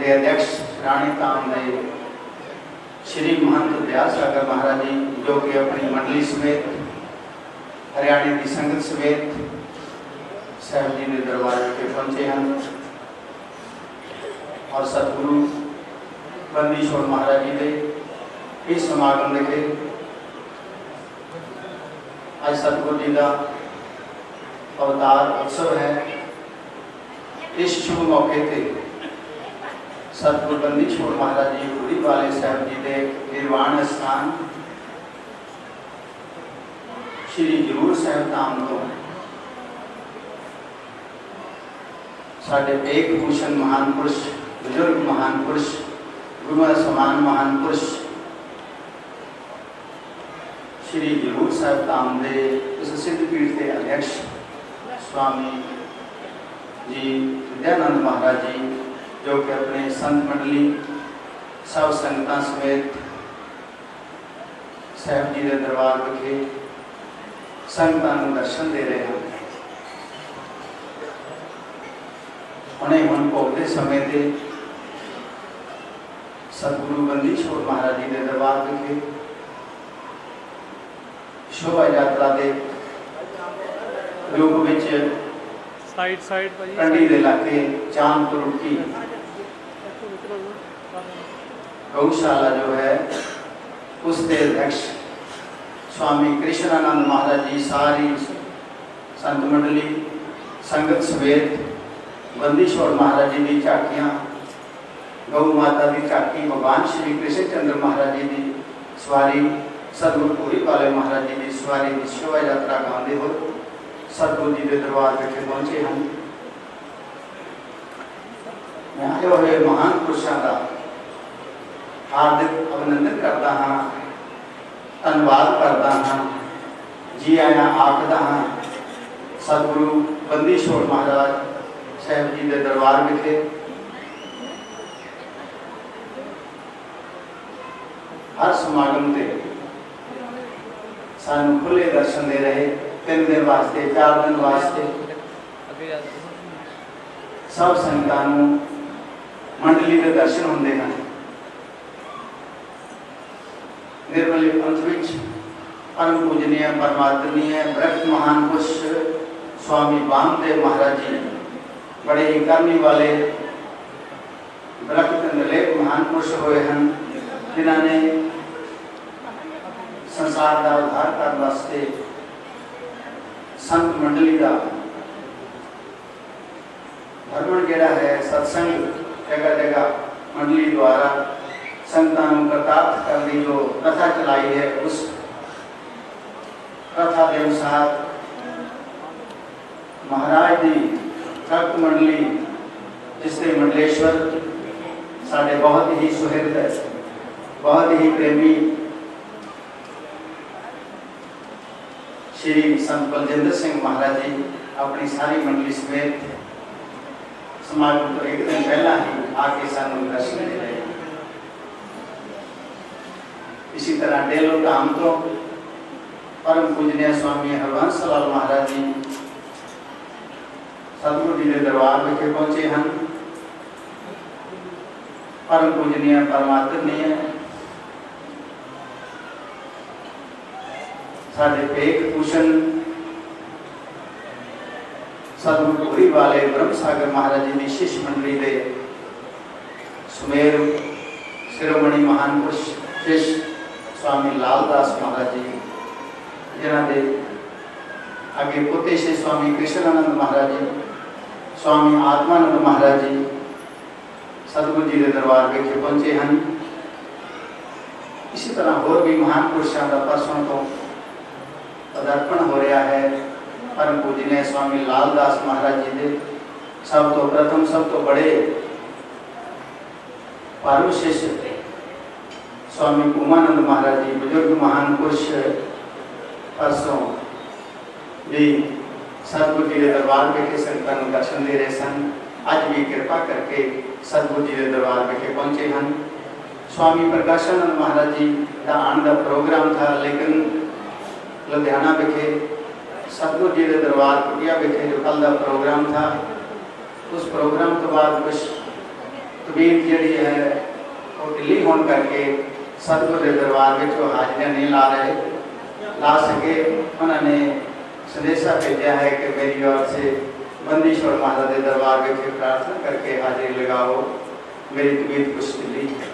के अध्यक्ष राणी धाम के श्री महंत दयाल सागर महाराज जी, जो कि अपनी मंडली समेत हरियाणे की संगत समेत साहब जी के दरबार के पहुंचे हैं और सतगुरु बंदी छोड़ महाराज जी के इस समागम देखे आज सतगुरु जी का अवतार उत्सव है। इस शुभ मौके पर सतगुरु बंदी छोड़ महाराज जी पूरी वाले साहब जी के निर्वाण स्थान श्री जरूर साहब धाम तो साढ़े एक भूषण महान पुरुष, बुजुर्ग महान पुरुष, गुरु समान महान पुरुष श्री जरूर साहब धाम के उस सिद्ध पीठ के अध्यक्ष स्वामी जी विद्यानंद महाराज जी, जो कि अपने संत मंडली सब संगतां समेत साहब जी के दरबार विखे संगतां नूं दर्शन दे रहे हैं। उन्हें हुण भोग के समय ते सतगुरु बंदी छोड़ महाराज जी के दरबार विखे शोभा यात्रा के रूप में कंडी के इलाके चांदपुर की गौशाला जो है उसके अध्यक्ष स्वामी कृष्णानंद महाराज जी, सारी संत मंडली संगत समेत बंदी छोड़ महाराज जी की झाकियां, गौ माता की झाकी, भगवान श्री कृष्ण चंद्र महाराज जी की सवारी, सतगुरु पूरी वाले महाराज जी की सवारी की शोभा यात्रा गाते हो सतगुरु जी के दरबार विखे पहुंचे हम। मैं आए हुए महान पुरुषों का हार्दिक अभिनंदन करता हाँ, धन्यवाद करता हाँ, जी आया आखदा हाँ सतगुरु बंदी छोड़ महाराज साहब जी के दरबार विखे हर समागम से सानू खुले दर्शन दे रहे। 3 दिन वास्ते, 4 दिन वास्ते सब संगतां नूं मंडली के दर्शन होंदे हैं। निर्मल पंथ विच परम पूजनीय परमात्मनीय ब्रह्म महान पुरुष स्वामी वामदेव महाराज जी बड़े ही करनी वाले ब्रह्म निर्लेप महान पुरुष हुए हैं, जिन्होंने संसार का उद्धार करने वास्ते संत मंडली का भ्रमण जोड़ा है, सत्संग जगह जगह मंडली द्वारा संतान प्रताप करने जो कथा चलाई है, उस कथा के अनुसार महाराज की भक्त मंडली जिसके मंडलेश्वर साढ़े बहुत ही सुहृद, बहुत ही प्रेमी श्री संत बलजिंदर सिंह महाराज जी अपनी सारी मंडली समेत समागम तो एक दिन पहला ही आके सानू दर्शन दे रहे हैं। इसी तरह डेलो धाम तो परम पूजनीय स्वामी हरवंश लाल महाराज जी सतगुरु जी के दरबार विखे पहुंचे हैं। परम पूजनीय परमात्मनीय साढ़े पेक भूषण सतगुरु पूरी वाले ब्रह्म सागर महाराज जी की शिष्य मंडली के सुमेरु शिरोमणि महान पुरुष शिष्य स्वामी लालदास महाराज जी, जिन्होंने आगे पोते से स्वामी कृष्णानंद महाराज जी, स्वामी आत्मानंद महाराज जी सतगुरु जी के दरबार विखे पहुंचे हैं। इसी तरह होर भी महान पुरुषों का परसों तो पदार्पण हो रहा है। परम पूजनीय स्वामी लालदास महाराज जी के सब तो प्रथम, सब तो बड़े परम शिष्य स्वामी उमानंद महाराज जी, बुजुर्ग महान पुरुष परसों भी सतगुरु जी के दरबार विखे संगतां नूं दर्शन दे रहे सन। अज भी कृपा करके सतगुरु जी के दरबार विखे पहुंचे हैं। स्वामी प्रकाशानंद महाराज जी का आने का प्रोग्राम था, लेकिन लुधियाना विखे सतगुरु जी के दरबार कुटिया विखे जो कल का प्रोग्राम था, उस प्रोग्राम तो बाद कुछ तबीयत जिहड़ी है वो ढिली होने करके सतगुरु के दरबार में हाजिरियाँ नहीं ला सके। उन्होंने संदेशा भेजा है कि मेरी ओर से बंदीश्वर महाराज के दरबार में प्रार्थना करके हाजिरी लगाओ, मेरी तबीयत कुछ ढिली है।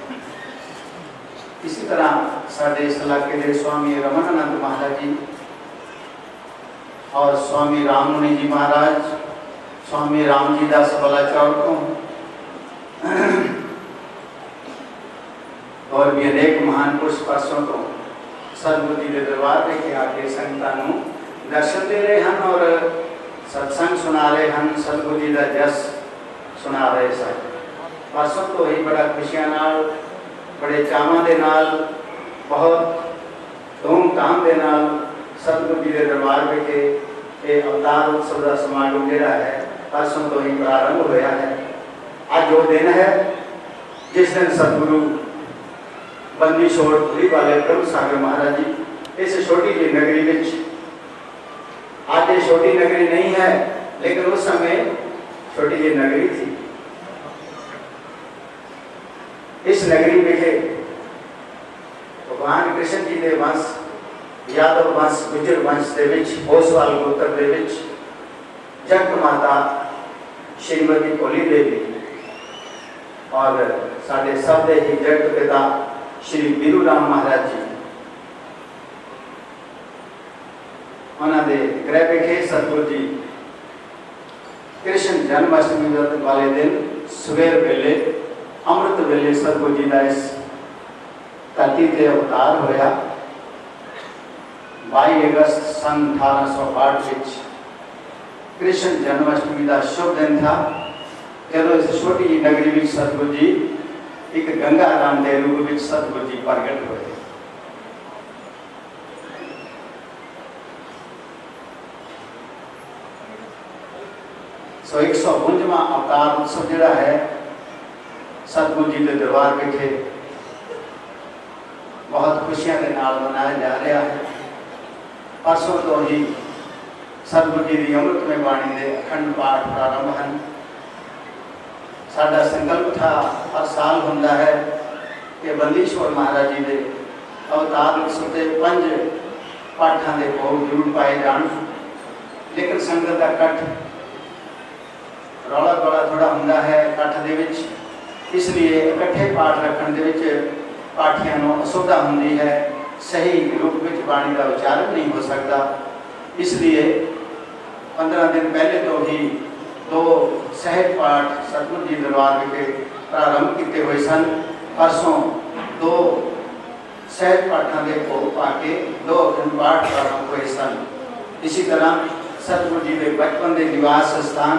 इसी तरह साढ़े इस इलाके के स्वामी रमनानंद महाराज जी और स्वामी राममुनि जी महाराज, स्वामी राम जी दास बलाचौर को और भी अनेक महान पुरुष परसों तो सतगुरु जी के दरबार में आके संगतां दर्शन दे रहे हैं और सत्संग सुना रहे हैं, सतगुरु जी का जस सुना रहे सन। परसों तो ही बड़ा खुशियां नाल, बड़े चावां दे नाल, बहुत धूमधाम दे नाल सतगुरु जी के दरबार में ये अवतार उत्सव का समागम जोड़ा है परसों तो ही प्रारंभ होया है। आज वो दिन है जिस दिन सतगुरु बंदी छोड़ पुरी वाले ब्रह्म सागर महाराज जी इस छोटी जी नगरी में, आज ये छोटी नगरी नहीं है लेकिन उस समय छोटी जी नगरी थी। इस नगरी में भगवान कृष्ण जी के वंश यादव वंश गुजर वंश के ओसवाल गोत्र के जग माता श्रीमती भोली देवी और साढ़े सब ही जगत पिता श्री बीरू राम महाराज जी उन्होंने गृह विखे सतगुरु जी कृष्ण जन्माष्टमी वाले दिन सवेर वेले अमृत वेले सतगुरु जी का इस धरती से अवतार होया। 22 अगस्त सन 1862 कृष्ण जन्माष्टमी का शुभ दिन था जब इस छोटी जी नगरी में सतगुरु जी एक गंगा राम के रूप में सतगुरु जी प्रगट हुए। सो 152वां अवतार उत्सव जोड़ा है सतगुरु जी के दरबार बैठे बहुत खुशियां के नाल मनाया जा रहा है। परसों तो ही सतगुरु जी की अमृतमय बाणी के अखंड पाठ प्रारंभ हैं। साडा संकल्प था हर साल होंदा है कि बंदीश्वर महाराज जी के अवतार उत्सव के 5 पाठां के भोग जरूर पाए जान, लेकिन संगत का कट रौला गौला थोड़ा होंदा है कट्ठ दे विच, इसलिए इकट्ठे पाठ रखने दे विच पाठियां नूं असुविधा होंदी है, सही रूप में बाणी का उच्चारण नहीं हो सकता। इसलिए 15 दिन पहले तो ही 2 सहज पाठ सतगुरु जी दरबार में प्रारंभ किए हुए सन। परसों 2 सहज पाठों के भोग पाके 2 अखंड पाठ प्रारंभ हुए सन। इसी तरह सतगुरु जी के बचपन के निवास स्थान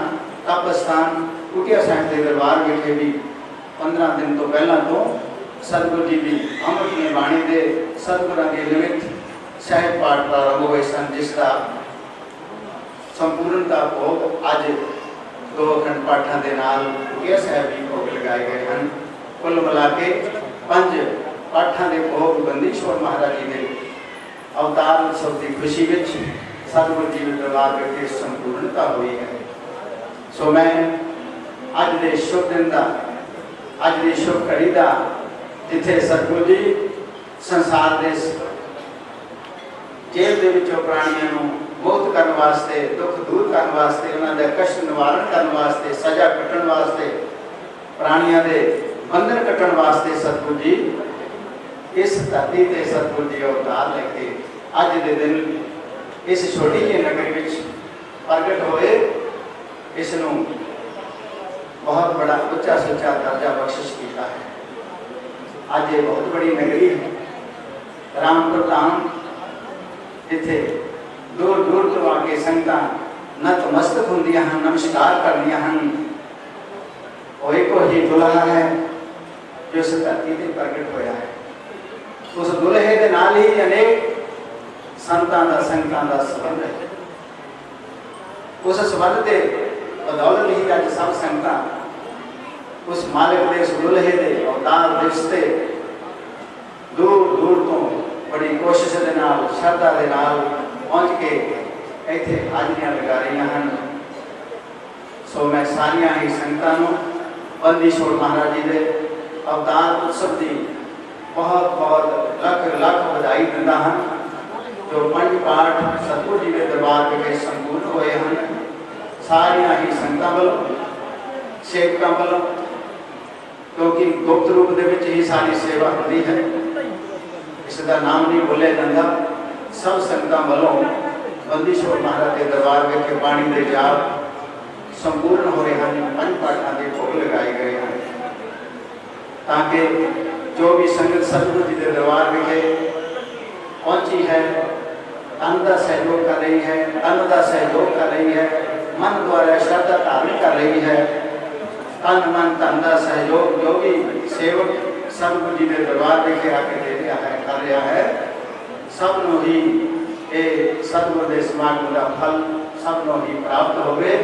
तप स्थान कुटिया साहिब के दरबार बैठे भी 15 दिन तो पहला तो सतगुरु जी की अमृतमय बाणी के सतगुरां के निमित्त सहज पाठ प्रारंभ हुए सन, जिसका संपूर्णता भोग अज 2 अखंड पाठों के नाल कुटिया साहिब भी भोग लगाए गए हैं। कुल मिला के 5 पाठों के भोग बंदीश्वर महाराज जी के अवतार उत्सव की खुशी में सतगुरु जी के दरबार बैठे संपूर्णता हुई है। सो मैं अज के शुभ दिन का अज की शुभ घड़ी का जिथे सतगुरु जी संसार के जेल के विचों प्राणियों को मुक्त करने वास्ते, दुख दूर करने वास्ते, उन्होंने कष्ट निवारण करने वास्ते, सजा कटन वास्ते, प्राणियों के बंधन कटन वास्ते सतगुरु जी इस धरती से सतगुरु जी अवतार लेके अज के दिन इस छोटी जी नगरी में प्रगट होए। इसनों बहुत बड़ा उच्चा सुच्चा दर्जा बख्शिश किया है। आज ये बहुत बड़ी नगरी है रामपुर धाम, जिथे दूर दूर तो आके संगतां नतमस्तक होंदियां हैं, नमस्कार करदियां हैं। वो एक ही दुल्हा है जो इस धरती से प्रगट होया है। उस दुल्हे के नाल ही अनेक संतां दा संगतां दा संबंध है। उस संबंध के बदौलत ही अज सब संगतां उस मालिक के उस दुल्हे के अवतार दिवस से दूर दूर तो बड़ी कोशिश के नाल श्रद्धा के नाल पहुँच के इत्थे हाजिरियां लगा रही हैं। सो मैं सारिया ही संगतां नूं बंदी छोड़ महाराज जी के अवतार उत्सव की बहुत बहुत लख लख बधाई दिंदा हाँ। जो पंज पाठ सतगुरु जी के दरबार विखे संपूर्ण होए हैं, सारिया ही संगतां वालों सेवकों वालों, क्योंकि गुप्त रूप दे विच ही सारी सेवा होती है, इसका नाम नहीं बोलिया जाता। सब संगतां वालों बंदी छोड़ महाराज के दरबार विखे पानी के जाप संपूर्ण हो रहे हैं, पंज पाठों के भोग लगाए गए हैं, ताकि जो भी संगत सतगुरु जी के दरबार विखे पहुंची है, तन का सहयोग कर रही है, तन का सहयोग कर रही है, मन द्वारा श्रद्धा धारण कर रही है, तन मन तन का सहयोग जो भी सेवक सतगुरु जी के दरबार विखे आके दे रहा है, कर रहा है, सबनों ही ये सतगुरु के समागम का फल सबनों ही प्राप्त होवे।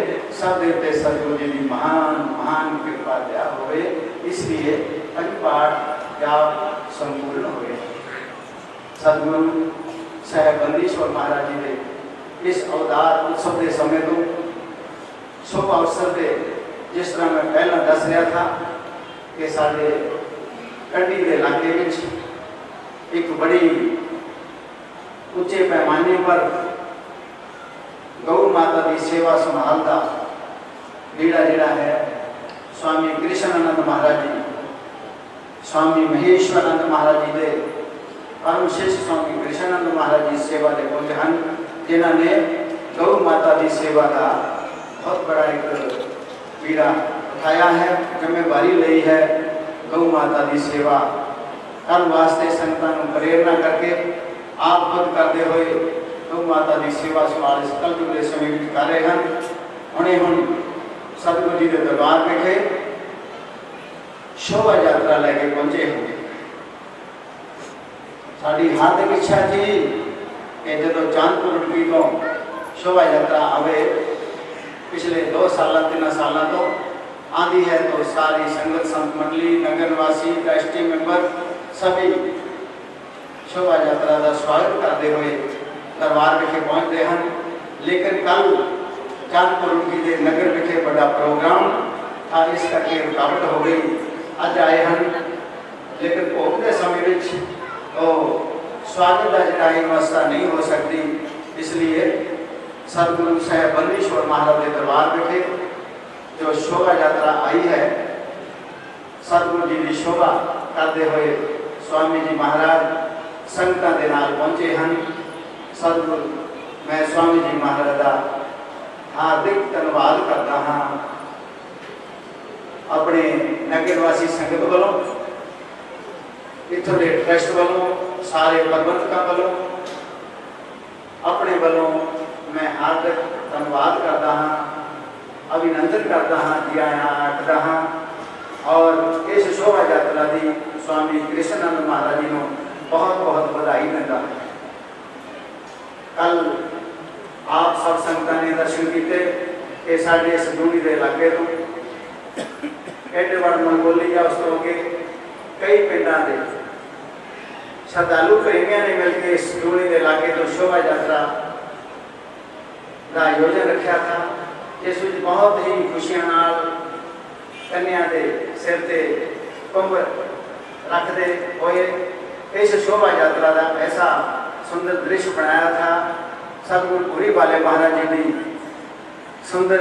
सब देवते सतगुरु जी की महान महान कृपा दया होवे, इसलिए पंचपाठ जाप संपूर्ण हुए। सतगुरु साहब बंदी छोड़ महाराज जी के इस अवतार उत्सव के समय तो शुभ अवसर से जिस तरह मैं पहला दस रहा था कि साढ़े कंडी के इलाके में एक बड़ी उच्चे पैमाने पर गौ माता की सेवा संभालता बीड़ा जिहड़ा है स्वामी कृष्णानंद महाराज जी, स्वामी महेश्वरानंद महाराज जी के परम शिष्य स्वामी कृष्णानंद महाराज जी सेवा के पुंज हैं, जिन्होंने गौ माता की सेवा का बहुत बड़ा एक बीड़ा उठाया है, जिम्मेवारी ली है। गौ माता की सेवा करने वास्ते संगतां नूं प्रेरणा करके आप खुद करते हुए गौ माता की सेवा संभाल इस कलयुग के समय में कर रहे हैं। हुणे हुण सतगुरु जी के दरबार विखे शोभा यात्रा लैके पहुंचे होंगे। साड़ी हार्दिक इच्छा थी कि जो चांदपुर रुड़की तो शोभा यात्रा आवे, पिछले 2 साल 3 साल तो आती है, तो सारी संगत संत मंडली नगर निवासी ट्रस्टी मेंबर सभी शोभा यात्रा का स्वागत करते हुए दरबार विखे पहुँचते हैं। लेकिन कल चांदपुर रुड़की के नगर विखे बड़ा प्रोग्राम था, इस करके रुकावट हो गई। अज आए हैं, लेकिन भोग के समय में तो स्वागत का जिहड़ा व्यवस्था नहीं हो सकती, इसलिए सतगुरु साहब बंदी छोड़ महाराज के दरबार विखे जो शोभा यात्रा आई है, सतगुरु जी की शोभा करते हुए स्वामी जी महाराज संगतां दे नाल पहुंचे हैं। सतगुरु मैं स्वामी जी महाराज का हार्दिक धन्यवाद करता हाँ, अपने नगर निवासी संगत वालों, इत्थों के ट्रस्ट वालों, सारे प्रबंधकों वालों, अपने वालों मैं हार्दिक धन्यवाद करता हाँ, अभिनंदन करता हाँ, जी आया आखदा हाँ। और इस शोभा यात्रा की स्वामी कृष्णानंद महाराज जी को बहुत बहुत बधाई दिंदा। कल आप सब संगतां ने दर्शन किए कि साढ़े इस दूनी के इलाके तो एडवर्ड मंगोली या उस तरह के कई पिंडों के श्रद्धालु प्रेमियों ने मिलकर इस दूनी के इलाके तो शोभा यात्रा का आयोजन रखा था, जिस में बहुत ही खुशियों नाल कन्या के सिर से कुंभ रखते हुए इस शोभा यात्रा का ऐसा सुंदर दृश्य बनाया था। सतगुरु पुरी वाले महाराज जी की सुंदर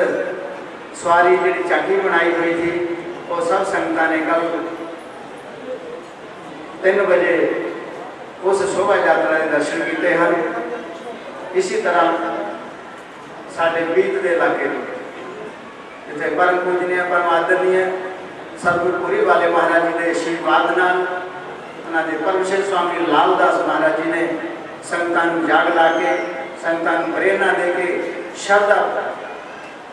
सवारी जी झांकी बनाई हुई थी, वो सब संगतां ने कल 3 बजे उस शोभा यात्रा के दर्शन किए हैं। इसी तरह साढ़े बीत के इलाके जिथे परम पूजनीय परम आदरणीय सतगुरु पुरी वाले महाराज जी के आशीर्वाद नाल उन्होंने परमशिव स्वामी लालदास महाराज जी ने संगतां नूं जाग ला के संगतां नूं प्रेरणा दे के श्रद्धा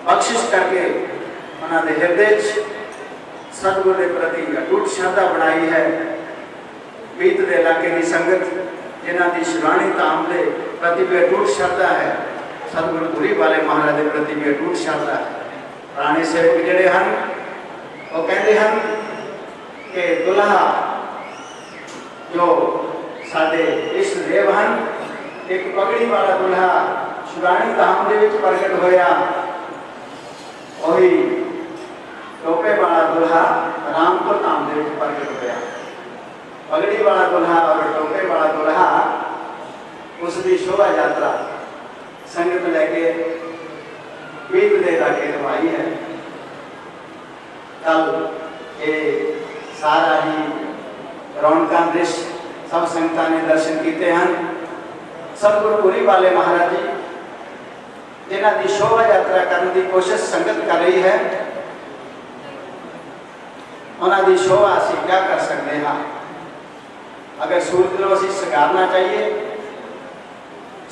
बख्शिश करके उन्होंने हृदय सतगुरु के प्रति अटूट श्रद्धा बनाई है। बीत के इलाके की संगत जिन्हों की शिवाणी धाम के प्रति भी अटूट श्रद्धा है, सतगुरु पुरी वाले महाराज के प्रति भी अटूट श्रद्धा है। पुराने सेवक जिहड़े हैं वो कहते हैं कि दुल्हा जो साडे इष्ट देव हैं, एक पगड़ी वाला दुल्हा शिवाणी धाम के प्रगट होया, वही टोपे वाला दुल्हा रामपुर धाम दे विच प्रगट होया। पगड़ी वाला दुल्हा और टोपे वाला दुल्हा उसकी शोभा यात्रा संगत लैके बीत दे लाके करवाई है। कल ये सारा ही रौनकां दृश्य सब संगतां ने दर्शन किए हैं। सतगुरु पुरी वाले महाराज जी जिन्हां की शोभा यात्रा करने की कोशिश संगत कर रही है, उन्हां की शोभा असीं क्या कर सकते हैं। अगर सूरज को असीं सगारना चाहिए,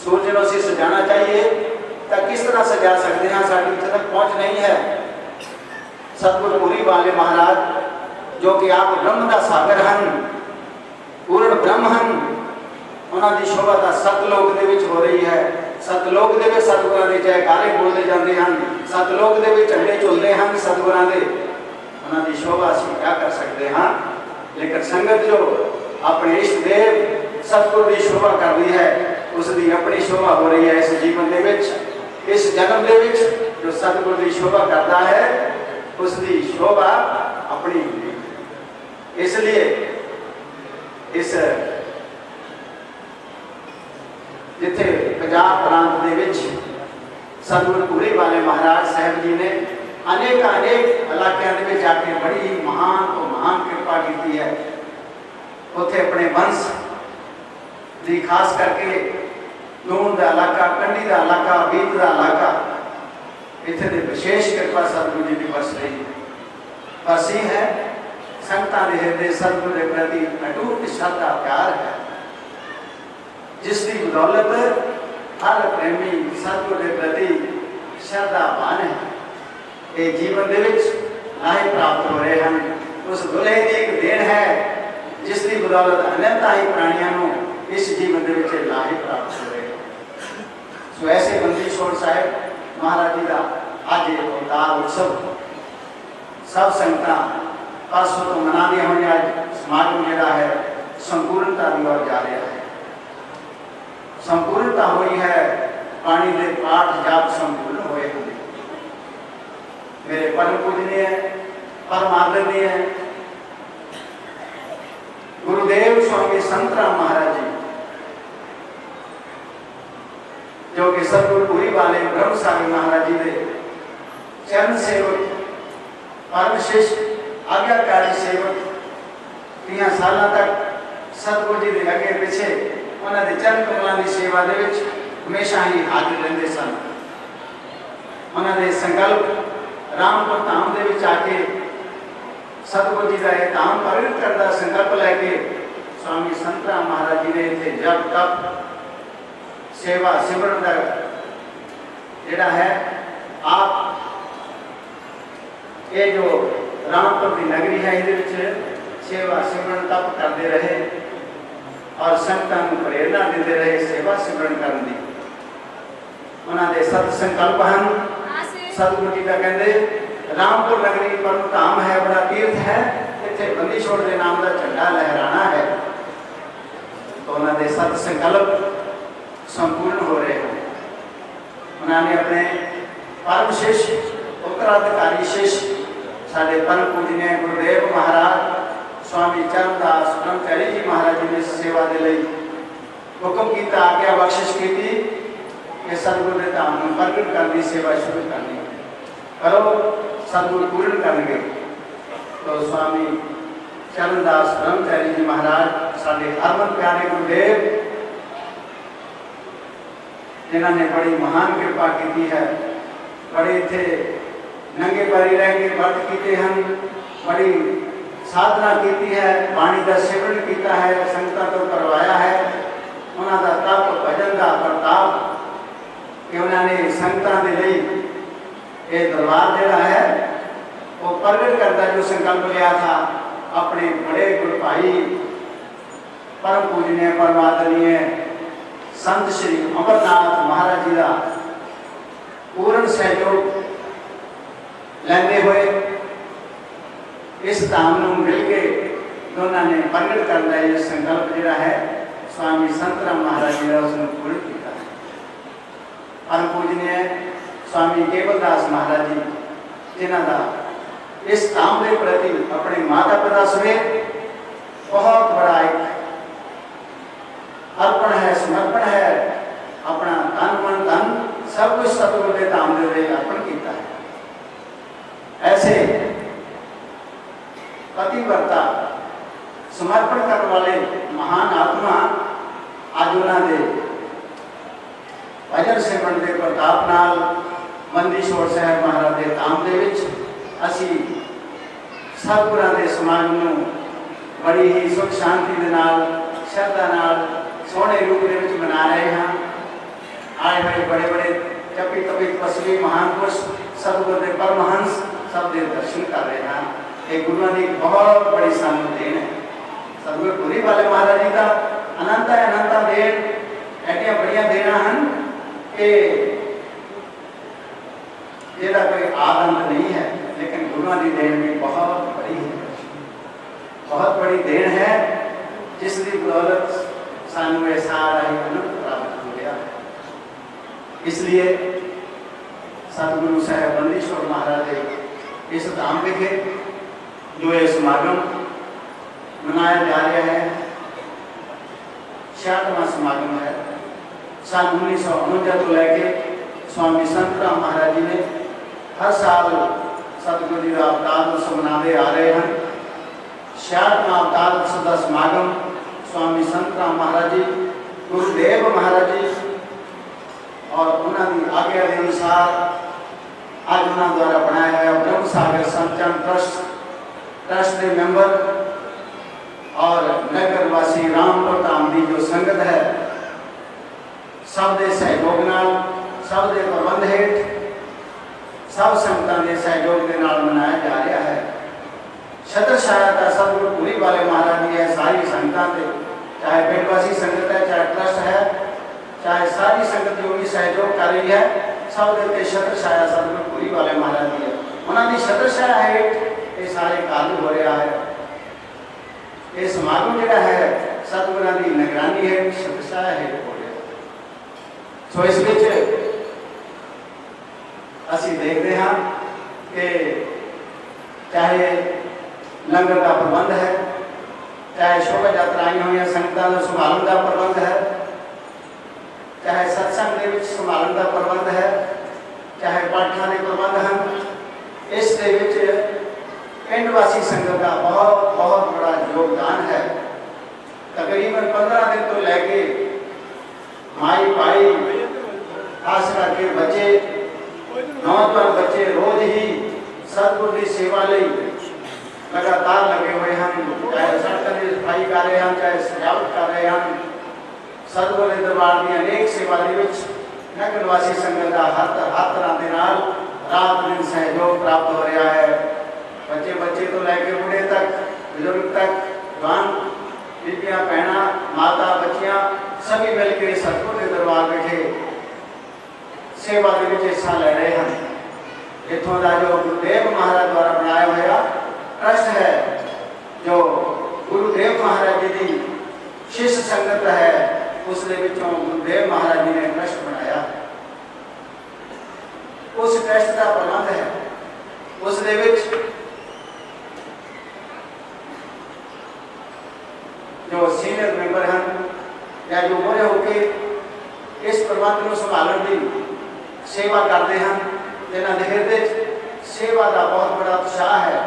सूरज को असीं सजाना चाहिए, तो किस तरह सजा सकते हैं? साडी इत्थे तक पहुँच नहीं है। सतगुरु पुरी वाले महाराज जो कि आप ब्रह्म का सागर हैं, पूर्ण ब्रह्म हैं, उन्होंने शोभा का सतलोक दे विच हो रही है। सतलोक दे विच सतगुरां दे जयकारे बोलते जाते हैं, सतलोक दे विच झंडे झुलते हैं सतगुरां दे। उन्होंने शोभा असीं क्या कर सकते हैं? लेकिन संगत जो अपने इष्ट देव सतगुरु की शोभा कर रही है, उसकी अपनी शोभा हो रही है। इस जीवन दे विच, इस जन्म दे विच जो सतगुरु की शोभा करता है, उसकी शोभा अपनी। इसलिए इस जिथे पंजाब प्रांत दे विच सतगुरु पुरी वाले महाराज साहब जी ने अनेक इलाकों में जाके बड़ी महान तो महान कृपा की है। उत्थे अपने वंश की खास करके दून का इलाका, कंडी का इलाका, बीत का इलाका, इत्थे दे विशेष कृपा सतगुरु जी की बरस रही बरसी है। संगतां दे हृदय सतगुरु के प्रति अटूट श्रद्धा प्यार है, जिसकी बदौलत हर प्रेमी सतगुरु के प्रति श्रद्धावान है। ये जीवन दे विच लाहे प्राप्त हो रहे हैं। उस दुल्हे की एक देन है जिसकी बदौलत अनंता ही प्राणियों को इस जीवन दे विच लाहे प्राप्त हो रहे हैं। सो ऐसे बंदी छोड़ साहब महाराज जी का अज अवतार उत्सव सब संगतां परसों तो मना दिया हुई। अज समागम जिहड़ा है संपूर्णता की ओर जा रहा है। संपूर्णता हुई है, पानी के पाठ जाप संपूर्ण हुए हैं। मेरे परम पूजनीय परम आदरणीय गुरुदेव स्वामी संतराम महाराज जी, जो कि सतगुरु पुरी वाले ब्रह्म सागर महाराज जी के चरण सेवक, परम शिष्य, आज्ञाकारी सेवक, 30 साल तक सतगुरु जी के अगे पिछे उन्होंने चरण कमलों की सेवा के हमेशा ही हाजिर रहते सन। उन्होंने संकल्प रामपुर धाम के विच आके सतगुरु जी का यह धाम प्रगट करता संकल्प लैके स्वामी संतराम महाराज जी ने इतने जब तक सेवा सिमरन का जिहड़ा है आप ये जो रामपुर की नगरी है, ये सेवा सिमरन तप करते रहे और संगतां को प्रेरणा देते रहे सेवा सिमरन करने की। उन्होंने सत संकल्प हैं। सतगुरु जी का कहते रामपुर नगरी परम धाम है, बड़ा तीर्थ है, इत्थे बंदी छोड़ के नाम का झंडा लहराना है। तो उन्होंने सत संकल्प संपूर्ण हो रहे हैं। उन्होंने अपने परम शिष्य, उत्तराधिकारी शिष्य साढ़े परम पूजनीय गुरुदेव महाराज स्वामी चरणदास ब्रह्मचारी जी महाराज जी ने सेवा के लिए हुक्म किया, आज्ञा बख्शिश की कि सतगुरु के धाम में प्रगट करने सेवा शुरू करनी करो। सतगुरु पूर्ण करेंगे तो स्वामी चरणदास ब्रह्मचारी जी महाराज साढ़े हरमन प्यारे गुरुदेव, जिन्होंने बड़ी महान कृपा की है, बड़े इतने नंगे पैरी रह के व्रत किए हैं, बड़ी साधना की है, बाणी का सेवन किया है, संगतां को करवाया है। उन्होंने तप भजन का प्रताप कि उन्होंने संगतां के लिए ये दरबार जिहड़ा है वो प्रगट करता जो संकल्प लिया था अपने बड़े गुरु भाई परम पूजनीय परमादरणीय संत श्री अमरनाथ महाराज जी का पूर्ण सहयोग लेंदे हुए इस धाम को मिल के दोनों ने प्रगट करना ये संकल्प जिहड़ा है स्वामी संतराम महाराज जी का उसने पूर्ण किया है। परम पूजनीय स्वामी केवलदास महाराज जी, जिन्हों का इस काम के प्रति अपने माता पिता समेत बहुत बड़ा एक अर्पण है, समर्पण है, अपना तन मन धन सब कुछ सतगुरु के धाम दे लिए अर्पण किया है। ऐसे पतिव्रता समर्पण करने वाले महान आत्मा आज उन्होंने भजन सेवन के प्रताप नाल मंदी छोड़ साहब महाराज के धाम के असी सतगुरां के समागम नूं बड़ी ही सुख शांति के नाल श्रद्धा नाल सोहने रूप के मना रहे हैं। आए हुए बड़े बड़े जपी तपी तपस्वी महान पुरुष सतगुरु के परमहंस सब के दर्शन कर रहे हैं। एक गुरुओं की बहुत बड़ी सानू देन है। सतगुरु पुरी वाले महाराज जी का अनंता देन एडिया बड़िया देना हैं कि जिहदा कोई आदंत नहीं है, लेकिन गुरुओं की देन भी बहुत बड़ी है, बहुत बड़ी देन है, जिसकी बदौलत सानू ये सारा ही आनंद प्राप्त हो गया। इसलिए सतगुरु साहब बंदीश्वर महाराज इस धाम विखे जो ये समागम मनाया जा रहा है, 66वां समागम है। सन 1949 तो लैके स्वामी संत राम महाराज जी ने हर साल सतगुरु जी का अवतार उत्सव मनाते आ रहे हैं। 66वां अवतार उत्सव का समागम स्वामी संत राम महाराज जी, गुरुदेव महाराज जी और उन्होंने आज्ञा के अनुसार आज उन्होंने द्वारा बनाया गया ब्रह्म सागर संचन ट्रस्ट के मेंबर और नगर वासी रामपुर धाम की जो संगत है, सब के सहयोग नाल, सब के प्रबंध हेठ, सब संगतां के सहयोग के नाल मनाया जा रहा है। छत्र छाया का सतगुरु पुरी वाले महाराज जी है, सारी संगतां ते, चाहे पिंडवासी संगत है, चाहे ट्रस्ट है, चाहे सारी संगत जो भी सहयोग कर रही है, सब के छत्र छाया सतगुरु पुरी वाले महाराज जी है। उन्होंने छत्र छाया हेठ ये सारे कार्य हो रहा है। ये समागम जोड़ा है सतगुरां की निगरानी है, छत्र छाया हेठ हो रहा। सो इस विच असी देखते हैं कि चाहे लंगर का प्रबंध है, चाहे शोभा यात्रा आई हुई संगतां का संभालन का प्रबंध है, चाहे सत्संग के विच संभालन का प्रबंध है, चाहे पाठां के प्रबंध हैं, इस दे विच पिंड वासी संगत का बहुत बहुत बड़ा योगदान है। तकरीबन 15 दिन तो लैके माई भाई खास करके बच्चे, नौजवान बच्चे रोज ही सतगुरु की सेवा लई लगातार लगे हुए हैं, चाहे सड़क की सफाई कर रहे हैं, चाहे सजावट कर रहे हैं। सतगुरु के दरबार की अनेक सेवा के नगर वासी संगत का हर तरह के नाल रात दिन सहयोग प्राप्त हो रहा है। बच्चे तो लैके बूढ़े तक, बुजुर्ग तक, जवान बीबियां, भैना, माता, बच्चियां सभी मिलकर सतगुरु के दरबार बैठे सेवा के हिस्सा ले रहे हैं। इतों का जो गुरुदेव महाराज द्वारा बनाया हुआ ट्रस्ट है, जो गुरुदेव महाराज जी की शिष्य संगत है, उस गुरुदेव महाराज जी ने ट्रस्ट बनाया। उस ट्रस्ट का प्रबंध है, उस जो सीनियर मेंबर हैं या जो बड़े होकर इस प्रबंध को संभालने की सेवा करते हैं, जिन्होंने हृदय सेवा का बहुत बड़ा उत्साह है।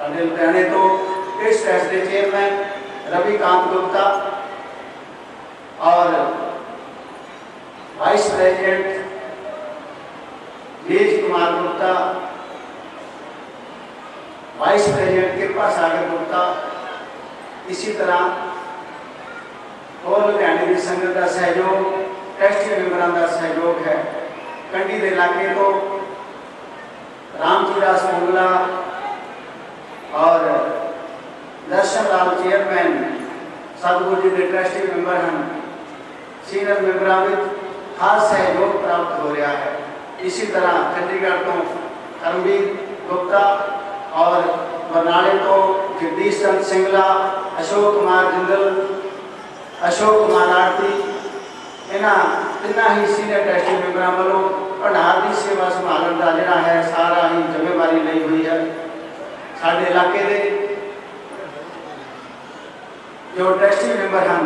लुधियाने तो इस ट्रस्ट के चेयरमैन रविकांत गुप्ता और वाइस प्रेसिडेंट बीज कुमार गुप्ता, वाइस प्रेसिडेंट कृपा सागर गुप्ता, इसी तरह और लुधियाने की संगत का सहयोग, ट्रस्टी मेंबरों का सहयोग है। कंडी के इलाके तो रामचूदास मंगला और दर्शन लाल चेयरमैन सतगुरु जी के ट्रस्टी मेंबर हैं। सीनियर मेंबरों में खास सहयोग प्राप्त हो रहा है। इसी तरह चंडीगढ़ तो करमवीर गुप्ता और बरनाले तो जगदीश चंद सिंगला, अशोक कुमार जिंदल, अशोक कुमार आरती, इन्होंने तिना ही सीनियर ट्रस्टी मेंबरों वालों भंडार की सेवा संभालन का जोड़ा है सारा ही जिम्मेवारी ली हुई है। साढ़े इलाके के जो ट्रस्टी मैंबर हैं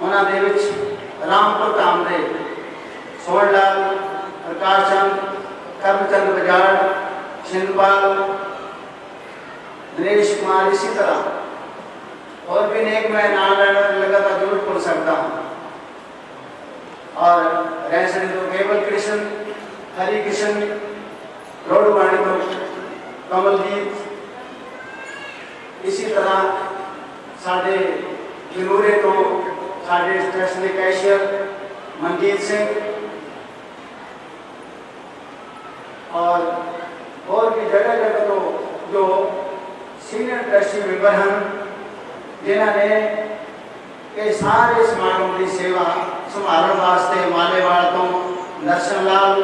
उन्होंने रामपुर धाम के सोहन लाल, प्रकाश चंद, करमचंद बजाड़, छिंदपाल, दिनेश कुमार, इसी तरह और भी नेक मैं नाम लेना लगा तो जरूर बोल सकता हूँ। और रैसन तो केवल कृष्ण, हरि कृष्ण, रोडवाणी तो कमलजीत, इसी तरह साढ़े जनूरे तो साढ़े स्टेशन के कैशियर मनजीत सिंह और भी जगह जगह तो जो सीनियर ट्रस्टी मैंबर हैं जिन्होंने ये सारे समागम की सेवा संभालने वास्ते मालेवाड़ तो दर्शन लाल,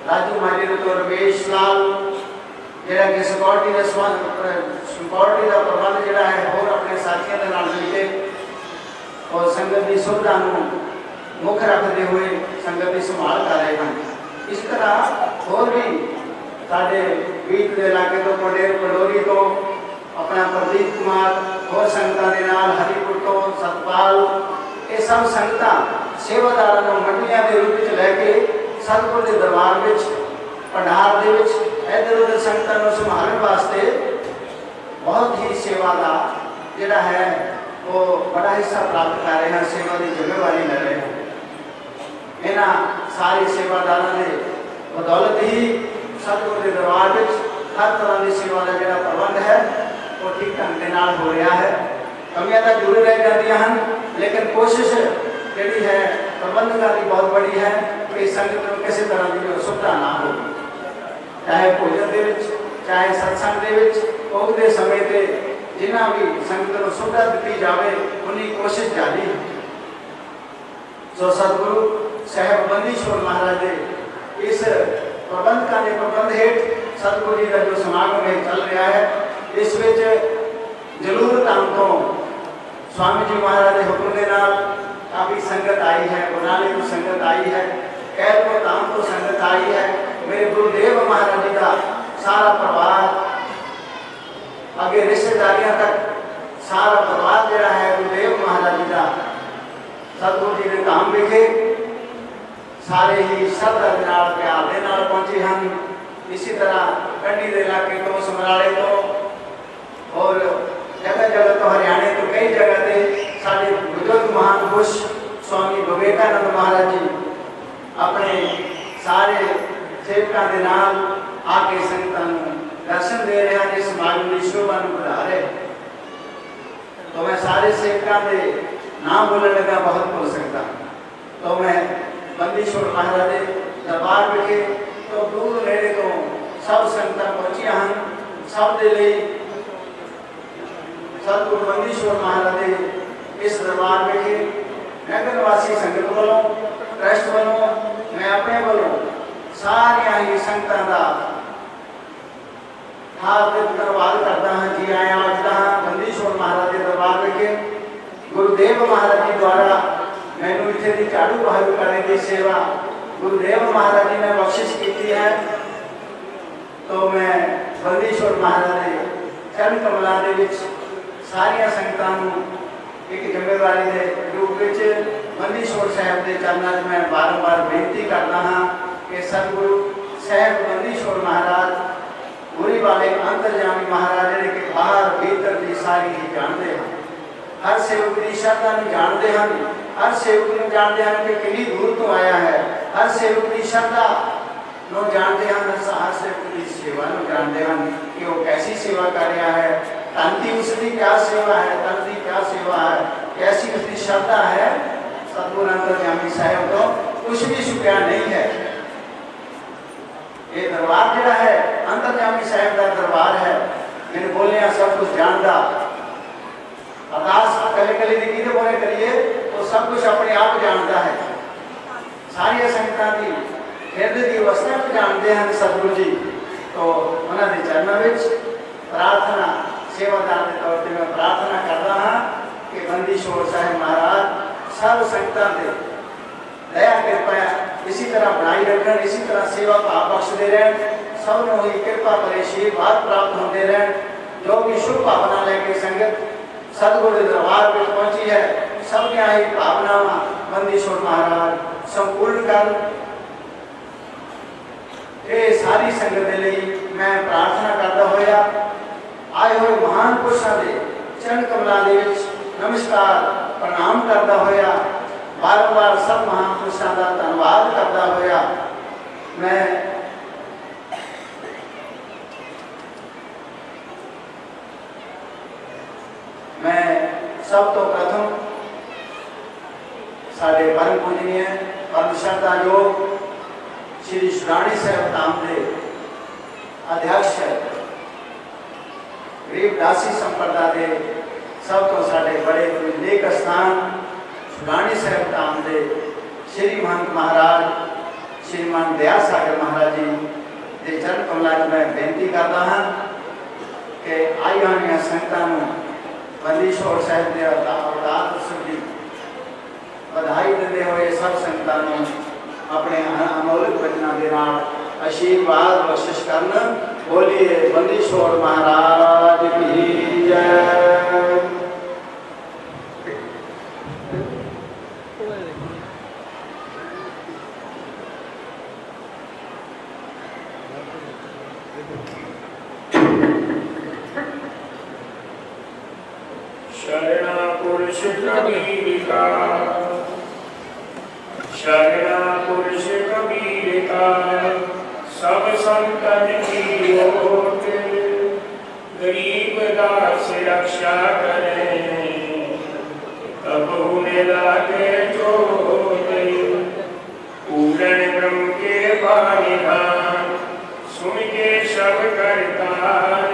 राजू माली तो रमेश लाल जोड़ा कि सिक्योरिटी का प्रबंध जोड़ा है और अपने साथियों के नाल मिलके और संगत की सुविधा मुख रखते हुए संगत की संभाल कर रहे हैं। इस तरह और भी साढ़े बीच के इलाके तो पंडेर पंडोरी तो अपना प्रदीप कुमार और संगतां दे नाल हरिपुर तो सतपाल, ये सब संगतां सेवादारां नूं मंडियां के रूप में लैके सतगुर के दरबार में भंडार के इधर उधर संगतां नूं संभालण वास्ते बहुत ही सेवा का जोड़ा है वो बड़ा हिस्सा प्राप्त कर रहे हैं, सेवा की जिम्मेवारी ले रहे हैं। इन्हां सारी सेवादारां दे बदौलत ही सतगुर के दरबार में हर तरह की सेवा का जोड़ा प्रबंध है वो ठीक ढंग के नाल हो रहा है। कमियां तो जरूर रह जाती हैं लेकिन कोशिश जी है प्रबंधकों की बहुत बड़ी है कि संगत को किसी तरह की असुविधा ना हो, चाहे भोजन के चाहे सत्संग के उगते समय पर जिन्हें भी संगत को सुविधा दी जाए उन्नी कोशिश जारी है। जो सतगुरु साहब बंदीछोड़ महाराज के इस प्रबंधकों के प्रबंध हेठ सतगुरु जी का जो समागम है चल रहा है, इस जलूर धाम तो स्वामी जी महाराज के हुक्म के नाल काफ़ी संगत आई है, बनाली तो संगत आई है, कैलपुर धाम तो संगत आई है। मेरे गुरुदेव महाराज जी का सारा परिवार आगे रिश्तेदारियां तक सारा परिवार जोड़ा है गुरुदेव महाराज जी का सतगुरु जी के धाम विखे सारे ही श्रद्धा के नाल प्यार के नाल पहुंचे हैं। इसी तरह कंडी के इलाके तो समराले तो और जगह जगह तो हरियाणा तो कई जगह पे सारे बुजुर्ग महापुरुष स्वामी विवेकानंद महाराज जी अपने सारे सेवकों के नाल आके संगतां नूं दर्शन दे रहे हैं, इस समागम की शोभा नूं बढ़ा रहे। तो मैं सारे सेवकों के नाम बोलने लगा बहुत बोल सकता, तो मैं बंदीछोड़ महाराज के दरबार विखे तो दूर नेड़े तो सब संगतां पहुंचियां हैं। सब के लिए सतगुरु बंदीछोड़ महाराज के इस दरबार विखे नगर निवासी संगत वालों ट्रस्ट वालों मैं अपने वालों सारिया ही संगतां का हार्दिक धन्यवाद करता हाँ, जी आया आखदा हाँ। बंदीछोड़ महाराज के दरबार विखे गुरुदेव महाराज जी द्वारा मैनू इत्थे दी झाड़ू बहारू करने की सेवा गुरुदेव महाराज जी ने बख्शिश की है। तो मैं बंदीछोड़ महाराज के चरण कमलों के विच सारिया संगतां नूं एक जिम्मेवारी के रूप में बंदीछोड़ साहब के चरणों में मैं बारंबार बेनती करता हाँ कि सतगुरु साहब बंदीछोड़ महाराज गुरी वाले अंतरजामी महाराज जिहड़े कि बाहर भीतर की सारी ही जानते हैं, हर सेवक की श्रद्धा नूं जानते हैं, हर सेवक नूं जानते हैं कि कितनी दूर तो आया है, हर सेवक की श्रद्धा नूं जानते हैं, हर सेवक की सेवा नूं जानते हैं कि वो कैसी सेवा कर रहा है, तन की उसकी क्या सेवा है, तन की क्या सेवा है, कैसी उसकी श्रद्धा है। सतगुरु अंतरजामी साहब तो कुछ भी छुपया नहीं है। ये दरबार जोड़ा है अंतरजामी साहब का दरबार है, मैंने बोले सब कुछ जानता अरदास कले कले की बोले करिए तो सब कुछ अपने आप जानता है। सारी संगतां की हृदय की अवस्था को जानते हैं सतगुरु जी। तो उन्होंने चरणों में प्रार्थना सेवादार के तौर पर मैं प्रार्थना करता हाँ कि बंदीछोड़ साहब महाराज सब संगतां ते दया कृपा इसी तरह बनाई रखन, इसी तरह सेवा भाव बख्श दे रहे सब ने हुई कृपा पर आशीर्वाद प्राप्त होते रहे। जो भी शुभ भावना लेके संगत सतगुरु के दरबार पे पहुंची है, सबने आई भावना बंदीछोड़ महाराज संपूर्ण कर ये सारी संगत के लिए मैं प्रार्थना करता होया आए हुए महान पुरुषों के चरण कमलों के नमस्कार प्रणाम करता होया बार-बार सब महापुरुषों का धन्यवाद करता होया मैं सब तो प्रथम साढ़े परम पूजनीय परम श्रद्धा योग श्री सुराणी साहब धाम के अध्यक्ष गरीब दासी संप्रदा के सब तो साढ़े बड़े नेक स्थान सुराणी साहब धाम के श्री महंत महाराज श्रीमान दया सागर महाराज जी के चरण कमलों में मैं बेनती करता हाँ कि आई आने संगतां बंदीछोड़ साहब के अवतार उत्सव की बधाई देते हुए सब संगतां अपने अमोलक वचनों के नाल आशीर्वाद बख्शिश करना। बोलिए बंदीछोड़ महाराज की जय। शरणा पुरुष कबीर का, शरणा पुरुष कबीर का, सब संतन की ओट, गरीब दास रक्षा करें, तब उन्हें लागे चोट। पूर्ण ब्रह्म के पानिधान, सुन के सब करतार,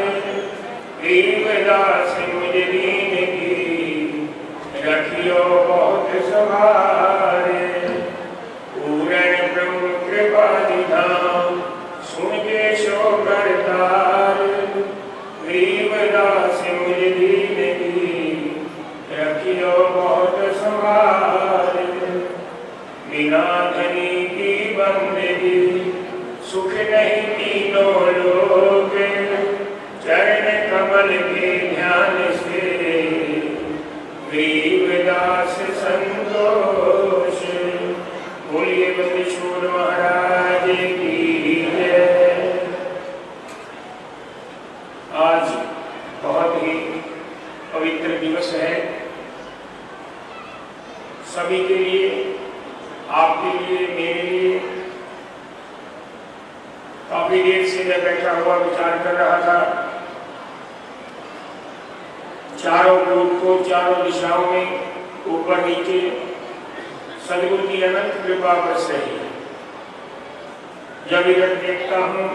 गरीब दास मुझे दीन रखियो बहुत संभारे। पूर्ण ब्रह्म कृपा निधान, सुन के शो करतार, गरीब दास मुझे दीन रखियो बहुत संभारे। बिना धनी की बंदगी सुख नहीं तीनों लोग, चरण कमल के ध्यान से गरीब दास संतोष। बोलिए बंदीछोड़ महाराज की जय। आज बहुत ही पवित्र दिवस है सभी के लिए, आपके लिए, मेरे लिए। काफी देर से मैं बैठा हुआ विचार कर रहा था, चारों लोग को चारों दिशाओं में ऊपर नीचे सदगुरु की अनंत कृपा बरस रही है। जब इधर देखता हूँ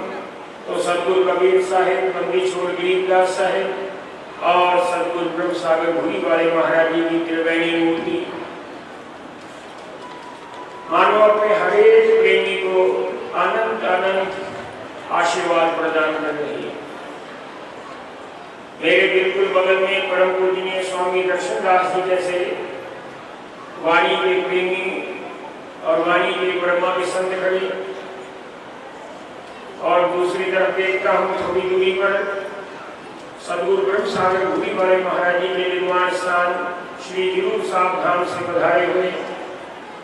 तो सदगुरु कबीर साहिब, बंदीछोड़ गरीबदास साहिब और सदगुरु ब्रह्म सागर भूरी वाले महाराज जी की त्रिवेणी मूर्ति मानो अपने हरेक प्रेमी को अनंत अनंत आशीर्वाद प्रदान कर रही है। मेरे बिल्कुल बगल में परम पूजनीय स्वामी दक्षिणदास जी जैसे वाणी के प्रेमी और वाणी के ब्रह्मा के संत खड़े, और दूसरी तरफ देखता हूँ थोड़ी दूरी पर सदगुरु ब्रह्म सागर भूरी वाले महाराज जी के निर्माण स्थान श्री गिरूर साहब धाम से पधारे हुए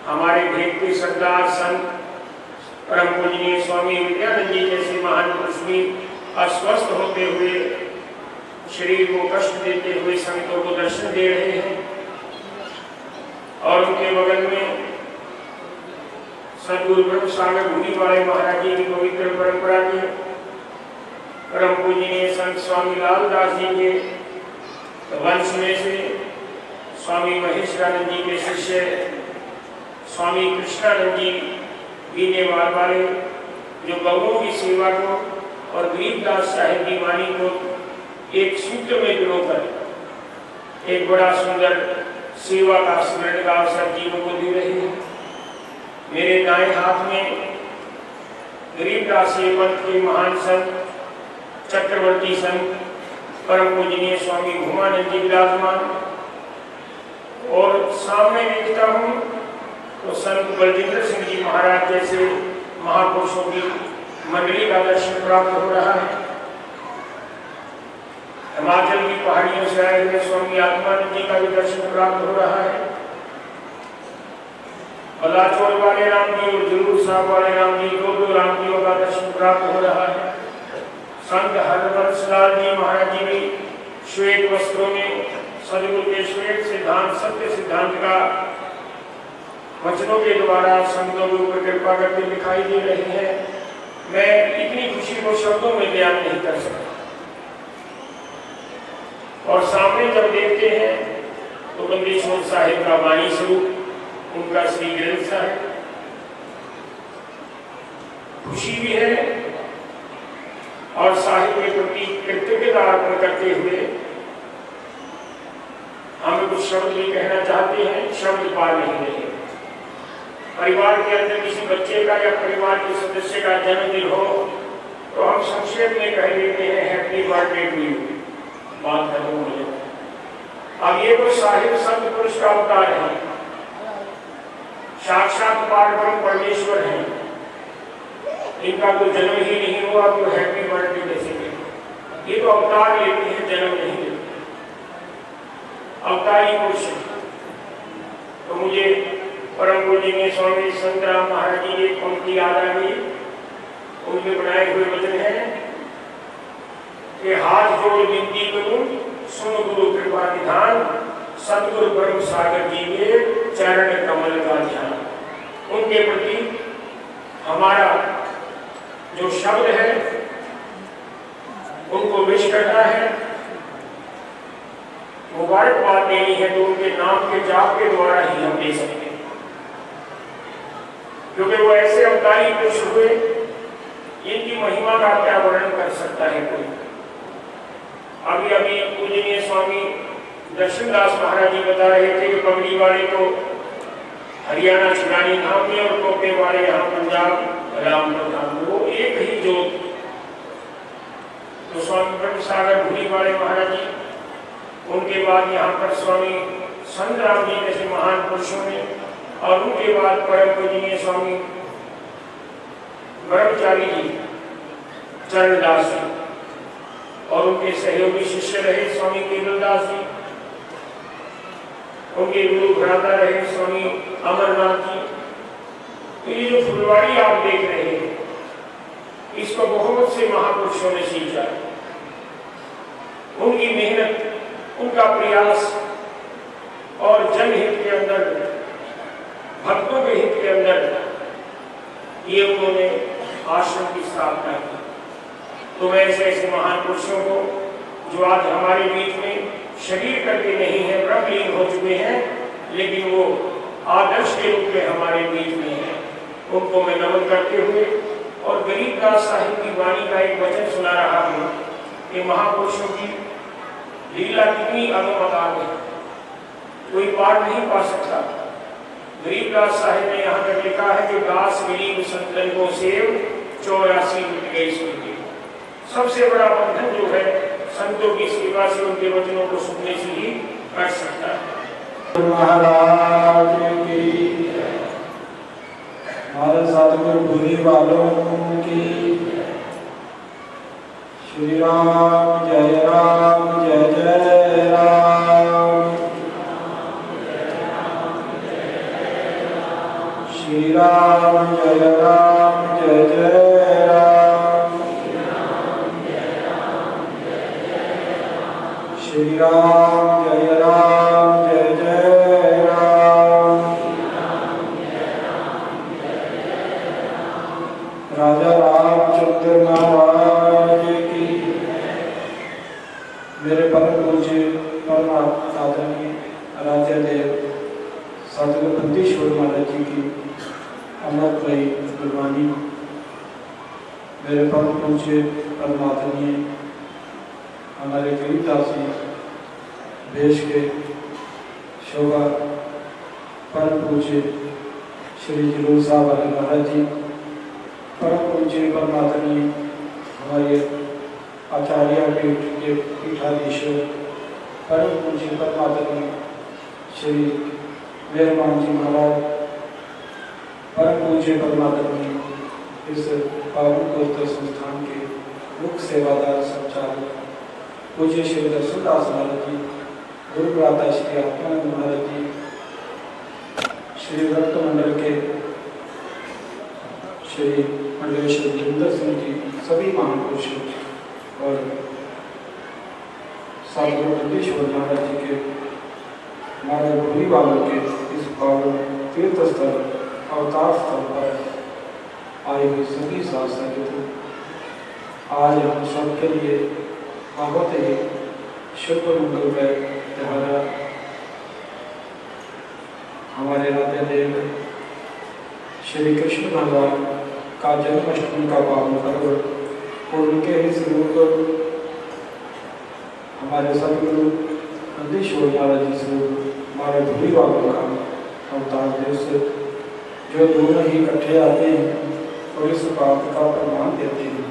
हमारे भेद के सरदार संत परम पूजनीय स्वामी विद्यानंद जी जैसे महान पुरुष भी अस्वस्थ होते हुए, शरीर को कष्ट देते हुए संतों को दर्शन दे रहे हैं। और उनके बगल में सदगुरु ब्रह्म सागर भूरी वाले महाराज जी की पवित्र परंपरा के परम पूजनीय संत स्वामी लालदास जी के वंश में से स्वामी महेश्वरानंद जी के शिष्य स्वामी कृष्णानंद जी बीनेवाल वाले, जो गौओं की सेवा को और गरीबदास साहिब की वाणी को एक सूत्र में पिरोकर एक बड़ा सुंदर सेवा का स्मरण का अवसर जीवों को दे रहे हैं। मेरे दाएं हाथ में गरीबदासी पंथ के महान संत चक्रवर्ती संत परम पूजनीय स्वामी भूमानंद जी विराजमान, और सामने देखता हूँ तो संत बलजिंदर सिंह जी महाराज जैसे महापुरुषों की मंडली का दर्शन प्राप्त हो रहा है। हिमाचल की पहाड़ियों से आए हुए स्वामी आत्मानंद जी का भी दर्शन प्राप्त हो रहा है। बलाचौर वाले राम जी और जरूर साहब वाले राम जी, दो राम जियों का दर्शन प्राप्त हो रहा है। संत हरवंश लाल जी महाराज जी भी श्वेत वस्त्रों में सदगुरु के श्वेत सिद्धांत, सत्य सिद्धांत का वचनों के द्वारा संतों के ऊपर कृपा करते दिखाई दे रहे हैं। मैं इतनी खुशी को शब्दों में बयान नहीं कर सकता। और सामने जब देखते हैं तो बंदेश्वर साहिब का वाणी स्वरूप, उनका श्री ग्रंथ साहिब, खुशी भी है और साहिब के प्रति कृतज्ञता अर्पण करते हुए हम कुछ शब्द भी कहना चाहते हैं। शब्द पार नहीं रहे। परिवार के अंदर किसी बच्चे का या परिवार के सदस्य का जन्मदिन हो तो हम संक्षेप में कह देते हैं हैप्पी बर्थडे टू यू, बात खत्म हो जाए। अब ये तो साहिब संत पुरुष का अवतार है, साक्षात पारब्रह्म परमेश्वर है, इनका तो जन्म ही नहीं हुआ तो हैप्पी बर्थडे कैसे करें? ये तो अवतार लेते हैं, जन्म नहीं लेते, अवतारी पुरुष। तो मुझे परम पूजनीय स्वामी संत राम महाराज जी की पंक्ति याद आ गई। उनके बनाए हुए वचन है कि हाथ जोड़ विनती करूं, सुन गुरु कृपा निधान, सतगुरु ब्रह्म सागर जी के चरण कमल का ध्यान। उनके प्रति हमारा जो शब्द है उनको विश करना है, मुबारकबाद देनी है तो उनके नाम के जाप के द्वारा ही हम दे सकते हैं, क्योंकि वो ऐसे अवतारी पुरुष हुए, इनकी महिमा का क्या वर्णन कर सकता है कोई। अभी अभी पूजनीय स्वामी दर्शनदास महाराज जी बता रहे थे कि पगड़ी वाले तो हरियाणा छुड़ानी धाम में और टोपे वाले यहाँ पंजाब रामपुर धाम में, वो एक ही जोत। तो स्वामी ब्रह्म सागर भूली वाले महाराज जी, उनके बाद यहाँ पर स्वामी संत राम जी जैसे महान पुरुषों ने, और उनके बाद परम पूजनीय स्वामी ब्रह्मचारी जी चरणदास जी, और उनके सहयोगी शिष्य रहे स्वामी केवलदास जी, उनके गुरु भ्राता रहे स्वामी अमरनाथ जी। तो ये जो फुलवाड़ी आप देख रहे हैं, इसको बहुत से महापुरुषों ने सींचा। उनकी मेहनत, उनका प्रयास और जनहित के अंदर, भक्तों के हित के अंदर ये उन्होंने आश्रम की स्थापना की। तो मैं ऐसे महान पुरुषों को जो आज हमारे बीच में शरीर करके नहीं है, ब्रह्मलीन हो चुके हैं, लेकिन वो आदर्श के रूप में हमारे बीच में है, उनको मैं नमन करते हुए और गरीबदास साहिब की वाणी का एक वचन सुना रहा हूँ कि महापुरुषों की लीला कितनी अगमदार है, कोई पार नहीं पा सकता। गरीबदास साहिब ने यहाँ तक लिखा है कि दास गरीब संतन को सेव 84 मिट गई सुनते। सबसे बड़ा बंधन जो है संतों की सेवा से, उनके वचनों को सुनने से ही कर सकता है। महाराज की, हमारे सतगुरु भूली वालों की। श्री राम जय राम, जय जय राम। श्री राम जय राम, जय जय राम। श्री राम जय राम, जय जय राम। राजा रामचंद्र महाराज की। मेरे परम पूज्य परम आदरणीय आराध्य सतगुरु बंदेश्वर महाराज जी की अमृतमयी गुरबानी, मेरे परम पूज्य परम आदरणीय हमारे गरीबदास जी देश के शोभा परम पूज्य श्री जरूर साहब वाले महाराज जी, परम पूज्य परम आदरणीय हमारे आचार्य पीठ के पीठाधीश्वर परम पूज्य परम आदरणीय श्री मेहरबान जी महाराज, परम पूज्य परमात्मा इस पावन पवित्र संस्थान के मुख्य सेवादार संचालक पूज्य श्री दर्शनदास महाराज जी, गुरु भ्राता श्री आत्मानंद महाराज जी, श्री रक्त मंडल के श्री मंडलेश्वर जिंदर सिंह जी, सभी महापुरुष और सतगुरु बंदीश्वर महाराज जी के महाराज भोली बाबा के इस पावन तीर्थ स्थल अवतार स्थल पर आए हुए सभी साथ संगत, आज हम सबके लिए बहुत ही शुभ मंगलमय त्योहार हमारे राधे देव श्री कृष्ण भगवान का जन्माष्टमी का पावन पर्व, उनके ही स्वरूप हमारे सदगुरु नंदीश्वर महाराज जी स्वरूप हमारे भोली बाबा का अवतार दिवस, जो दोनों ही इकट्ठे आते हैं और इस बात का प्रमाण देते हैं।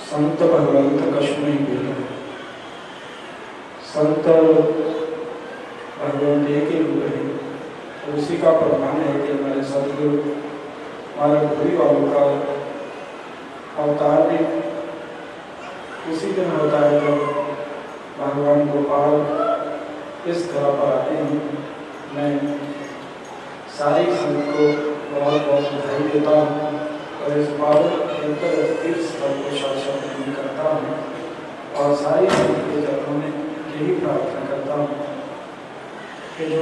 संत भगवंत कष्ट नहीं बोला, संत भगवंत एक ही रूप है, और उसी का प्रमाण है कि हमारे सदगुरु हमारे भोली बाबा का अवतार भी उसी दिन होता है जब भगवान गोपाल इस धरा पर आते हैं। मैं सारी संत को बहुत बहुत बधाई देता हूँ और इस पावन तीर्थ स्थल को शासन करता हूँ और सारी संत के चरणों में यही प्रार्थना करता हूँ कि जो